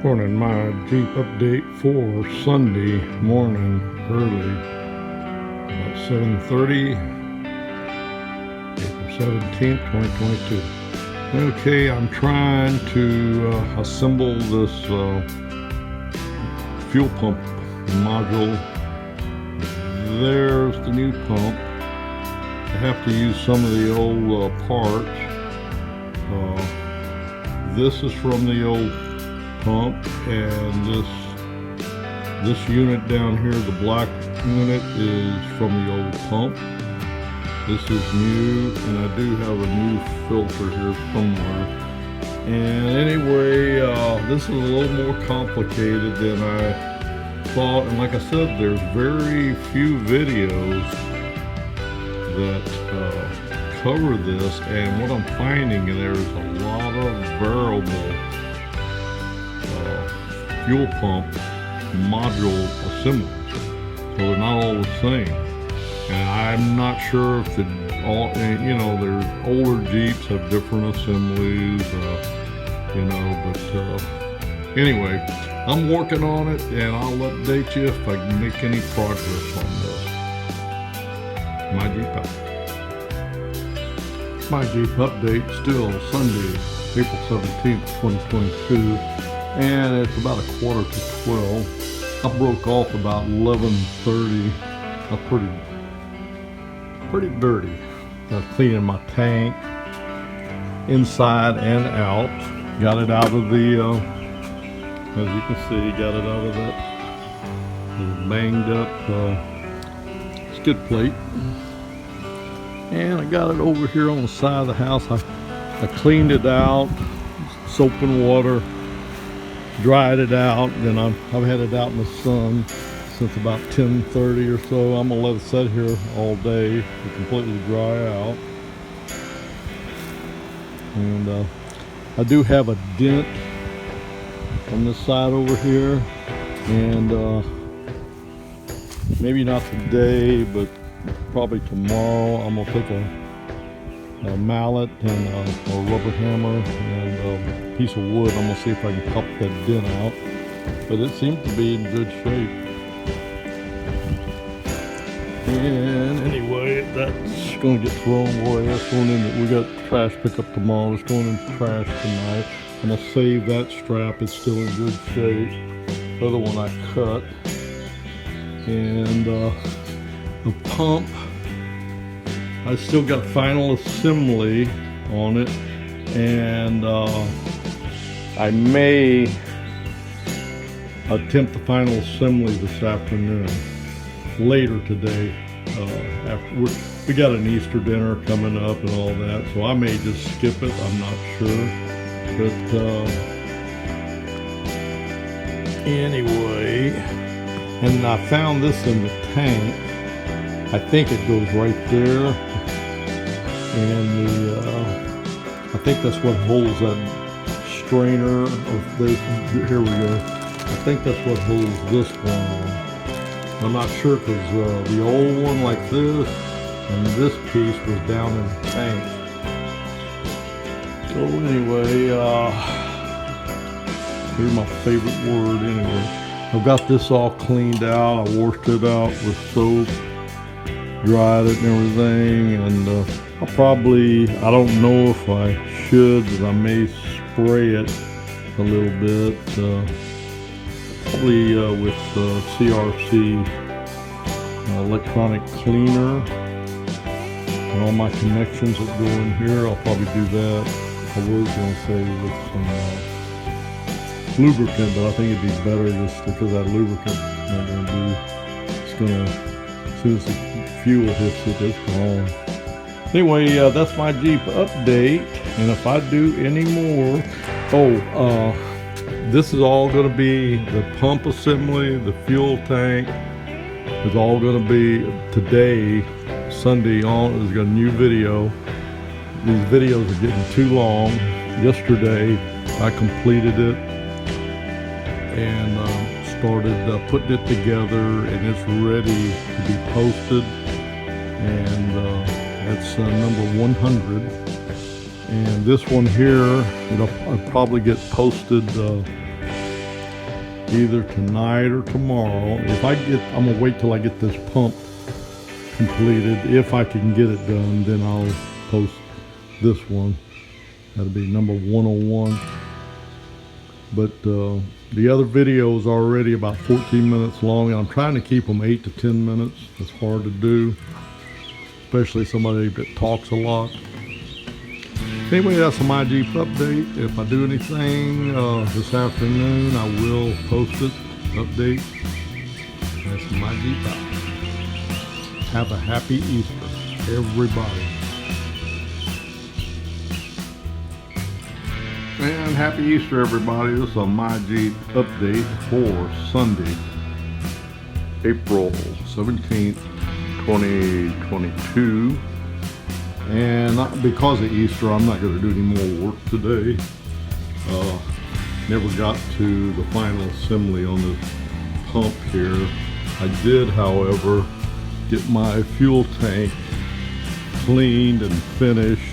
Morning, my Jeep update for Sunday morning early, about 7:30, April 17th, 2022. Okay, I'm trying to assemble this fuel pump module. There's the new pump. I have to use some of the old parts. This is from the old pump, and this unit down here, the black unit, is from the old pump. This is new, and I do have a new filter here somewhere. And anyway, this is a little more complicated than I thought, and like I said, there's very few videos that cover this, and what I'm finding, there's a lot of variable fuel pump module assemblies, so they're not all the same. And I'm not sure if there's older Jeeps have different assemblies, but anyway, I'm working on it, and I'll update you if I can make any progress on this. My Jeep update, still Sunday, April 17th, 2022. And it's about 11:45. I broke off about 11:30. I'm pretty dirty. I'm cleaning my tank inside and out. Got it out of the, as you can see, got it out of that banged up skid plate. And I got it over here on the side of the house. I cleaned it out, soap and water, dried it out, then I've had it out in the sun since about 10:30 or so. I'm gonna let it sit here all day to completely dry out. And I do have a dent on this side over here, and maybe not today, but probably tomorrow I'm gonna take a mallet and a rubber hammer and a piece of wood. I'm gonna see if I can pop that dent out, but it seems to be in good shape. And anyway, that's gonna get thrown away. That's going in. We got trash pickup tomorrow. It's going in trash tonight. I'm gonna save that strap. It's still in good shape. The other one I cut. And the pump, I still got final assembly on it, and I may attempt the final assembly this afternoon, later today. We got an Easter dinner coming up and all that, so I may just skip it. I'm not sure, but anyway, and I found this in the tank. I think it goes right there, and I think that's what holds that strainer of this. Here we go. I think that's what holds this one. I'm not sure, because the old one like this and this piece was down in the tank. So anyway, here's my favorite word. Anyway, I've got this all cleaned out. I washed it out with soap, dried it and everything, and I don't know if I should, but I may spray it a little bit, probably with CRC electronic cleaner, and all my connections that go in here. I'll probably do that. I was going to say with some lubricant, but I think it'd be better just because that lubricant it's gonna, as soon as the fuel hits it, it's gone. Anyway, that's my Jeep update, and if I do any more, this is all going to be the pump assembly, the fuel tank is all going to be today, Sunday on. There's got a new video. These videos are getting too long. Yesterday I completed it and started putting it together, and it's ready to be posted, and that's number 100. And this one here, I'll probably get posted either tonight or tomorrow. I'm gonna wait till I get this pump completed. If I can get it done, then I'll post this one. That'll be number 101. But the other video is already about 14 minutes long, and I'm trying to keep them 8 to 10 minutes. It's hard to do, especially somebody that talks a lot. Anyway, that's a My Jeep update. If I do anything this afternoon, I will post it, update. That's My Jeep out. Have a happy Easter, everybody. And happy Easter, everybody. This is a My Jeep update for Sunday, April 17th, 2022. And because of Easter, I'm not going to do any more work today. Never got to the final assembly on this pump here. I did, however, get my fuel tank cleaned and finished.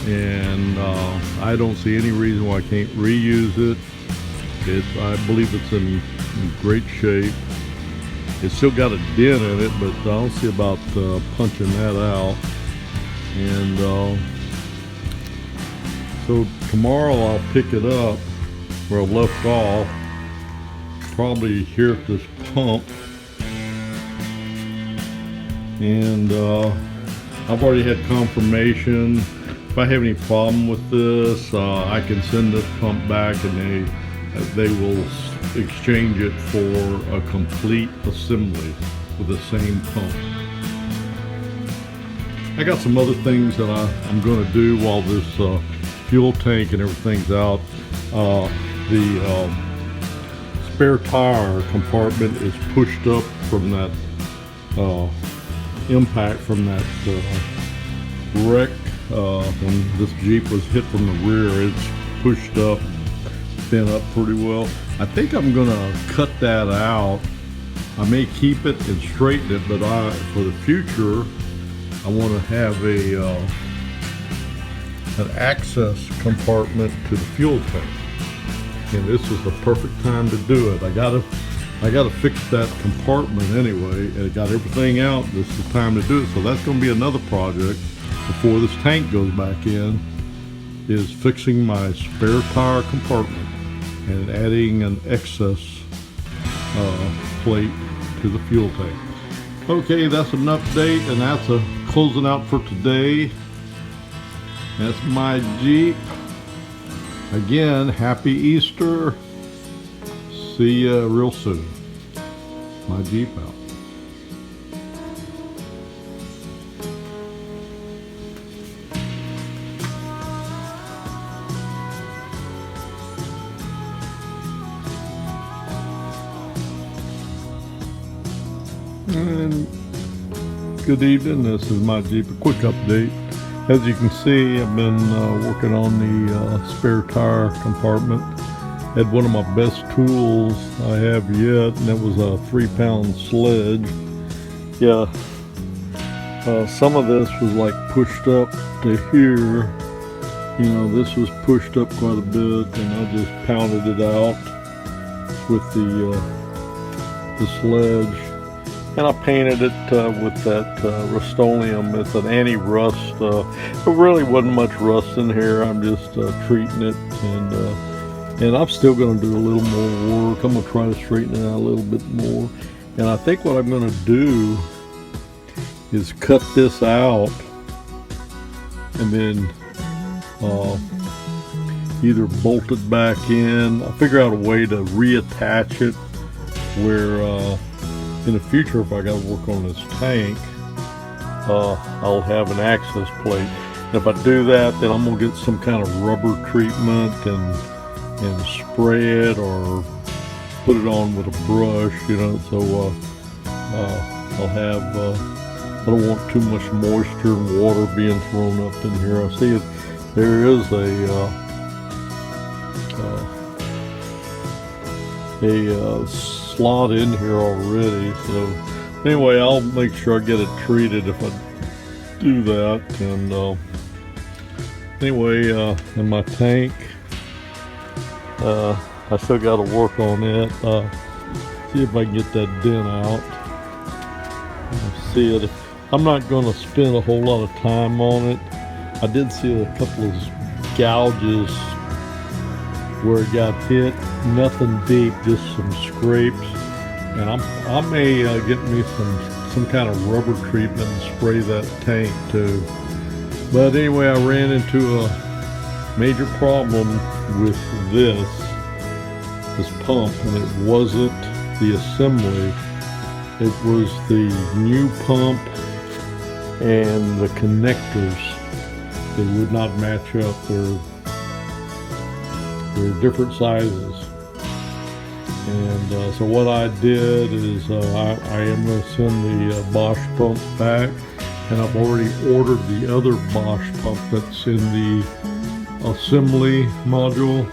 And I don't see any reason why I can't reuse it. I believe it's in great shape. It's still got a dent in it, but I don't see about punching that out. And so tomorrow I'll pick it up where I left off, probably here at this pump. And I've already had confirmation. If I have any problem with this, I can send this pump back, and they will exchange it for a complete assembly with the same pump. I got some other things that I'm going to do while this fuel tank and everything's out. The spare tire compartment is pushed up from that impact from that wreck. When this Jeep was hit from the rear, it's pushed up, bent up pretty well. I think I'm gonna cut that out. I may keep it and straighten it, but for the future, I want to have an access compartment to the fuel tank, and this is the perfect time to do it. I gotta fix that compartment anyway, and I got everything out. This is the time to do it. So that's going to be another project before this tank goes back in, is fixing my spare tire compartment and adding an excess plate to the fuel tank. Okay, that's an update, and that's a closing out for today. That's My Jeep. Again, happy Easter. See ya real soon. My Jeep out. And good evening, this is My Jeep, a quick update. As you can see, I've been working on the spare tire compartment. Had one of my best tools I have yet, and that was a 3-pound sledge. Yeah, some of this was like pushed up to here. You know, this was pushed up quite a bit, and I just pounded it out with the sledge. And I painted it with that Rust-Oleum. It's an anti-rust. There really wasn't much rust in here. I'm just treating it, and I'm still going to do a little more work. I'm going to try to straighten it out a little bit more. And I think what I'm going to do is cut this out, and then either bolt it back in. I'll figure out a way to reattach it where in the future, if I got to work on this tank, I'll have an access plate. And if I do that, then I'm going to get some kind of rubber treatment and spray it or put it on with a brush, you know, so I'll have, I don't want too much moisture and water being thrown up in here. I see there is a slot in here already, so anyway, I'll make sure I get it treated if I do that. And anyway, in my tank, I still got to work on it. See if I can get that dent out. See it. I'm not going to spend a whole lot of time on it. I did see a couple of gouges where it got hit. Nothing deep, just some scrapes. And I may get me some kind of rubber treatment and spray that tank too. But anyway, I ran into a major problem with this pump, and it wasn't the assembly. It was the new pump and the connectors. They would not match up. They're different sizes. And so what I did is I am going to send the Bosch pump back, and I've already ordered the other Bosch pump that's in the assembly module,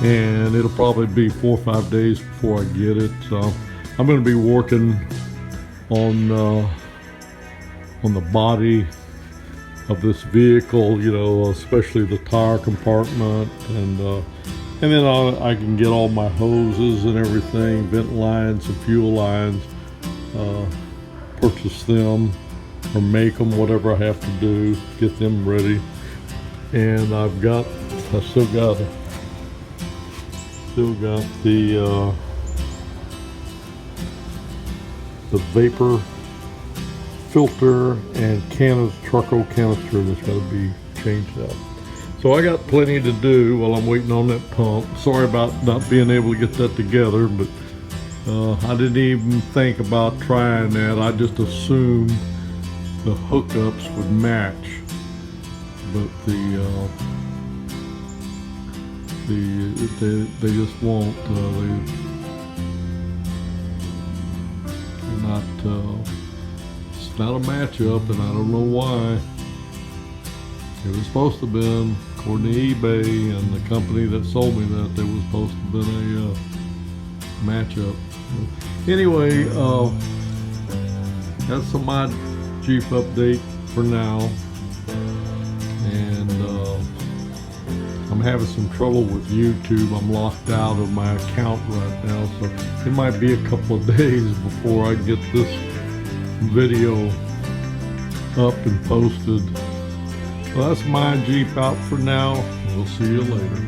and it'll probably be 4 or 5 days before I get it. So I'm going to be working on the body of this vehicle, you know, especially the tire compartment, and then I can get all my hoses and everything, vent lines and fuel lines, purchase them or make them, whatever I have to do, get them ready. And I still got the vapor filter and charcoal canister that's got to be changed out. So I got plenty to do while I'm waiting on that pump. Sorry about not being able to get that together, but I didn't even think about trying that. I just assumed the hookups would match, but they just won't. They're not. It's not a matchup, and I don't know why. It was supposed to have been, according to eBay and the company that sold me that, there was supposed to have been a matchup. Anyway, that's my Jeep update for now. And I'm having some trouble with YouTube. I'm locked out of my account right now, so it might be a couple of days before I get this video up and posted. Well, that's my Jeep out for now. We'll see you later.